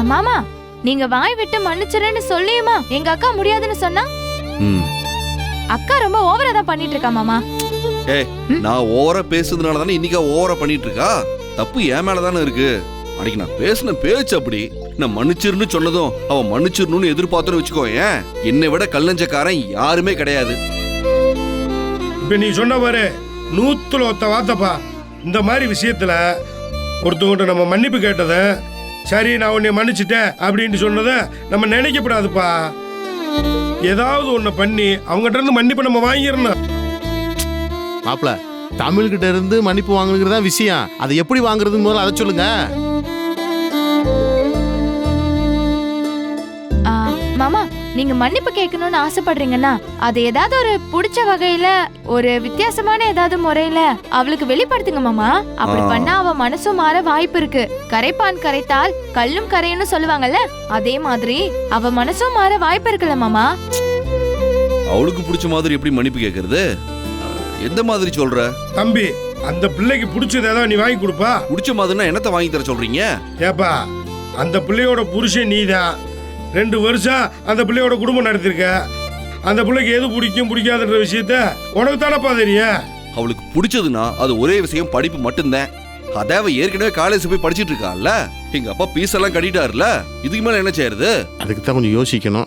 மாமா, நீங்க வாய் விட்டு மன்னிச்சிரேன்னு சொல்லியுமா எங்க அக்கா முடியாதுன்னு சொன்னா? அக்கா ரொம்ப ஓவரா தான் பண்ணிட்டு இருக்கா மாமா. ஏய், நான் ஓவரா பேசுறதுனால தானே இன்னைக்கு ஓவரா பண்ணிட்டு இருக்கா. தப்பு என் மேலதானே இருக்கு. அன்னைக்கு நான் பேசின பேச்சு அப்படி. நான் மன்னிச்சிருன்னு சொன்னதும் அவன் மன்னிச்சிடணும்னு எதிர்பார்த்துன்னு வச்சுக்கோ. ஏன் என்னை விட கல்லஞ்சக்காரன் யாருமே கிடையாது. இப்ப நீ சொன்ன பாரு 100 வார்த்தைப்பா. இந்த மாதிரி விஷயத்துல ஒருத்தவங்கிட்ட நம்ம மன்னிப்பு கேட்டத, சரி நான் உன்னை மன்னிச்சிட்டேன் அப்படின்னு சொன்னத நம்ம நினைக்கப்படாதுப்பா. ஏதாவது ஒண்ணு பண்ணி அவங்ககிட்ட இருந்து மன்னிப்பு நம்ம வாங்கிடணும். மாப்பிள, தமிழ்கிட்ட இருந்து மன்னிப்பு வாங்குறதுதான் விஷயம். அதை எப்படி வாங்குறதுன்னு முதல்ல அதை சொல்லுங்க. மாமா, நீங்க மன்னிப்பு கேட்கணும்னு ஆசைப்படுறீங்கன்னா அது ஏதாவது ஒரு பிடிச்ச வகையில, ஒரு வித்தியாசமான ஏதாவது முறையில அவளுக்கு வெளிப்படுத்துங்க மாமா. அப்படி பண்ணா அவ மனசும் மாற வாய்ப்பு இருக்கு. கரைப்பான் கரைத்தால் கல்லும் கரையும்னு சொல்லுவாங்கல்ல, அதே மாதிரி அவ மனசும் மாற வாய்ப்பு இருக்குல்ல மாமா. அவளுக்கு பிடிச்ச மாதிரி எப்படி மன்னிப்பு கேட்கறது? எந்த மாதிரி சொல்ற தம்பி? அந்த பிள்ளைக்கு பிடிச்சது ஏதாவது நீ வாங்கி கொடுப்பா. பிடிச்ச மாதிரினா என்னத்த வாங்கி தர சொல்றீங்க? ஏப்பா, அந்த பிள்ளையோட புருஷன் நீதான். 2 வருஷம் அந்த பிள்ளையோட குடும்பம் நடத்திருக்க. அந்த பிள்ளைக்கு எது பிடிக்கும் பிடிக்காதுன்ற விஷயத்த உனக்கு தானப்பா தெரியும். அவளுக்கு பிடிச்சதுன்னா அது ஒரே விஷயம், படிப்பு மட்டும்தான். அதாவ ஏற்கனவே காலேஜ் போய் படிச்சிட்டு இருக்கான்ல. எங்க அப்பா பீஸ் எல்லாம் கட்டிட்டாருல, இதுக்கு மேல என்ன செய்யறது? அதுக்கு தான் கொஞ்சம் யோசிக்கணும்.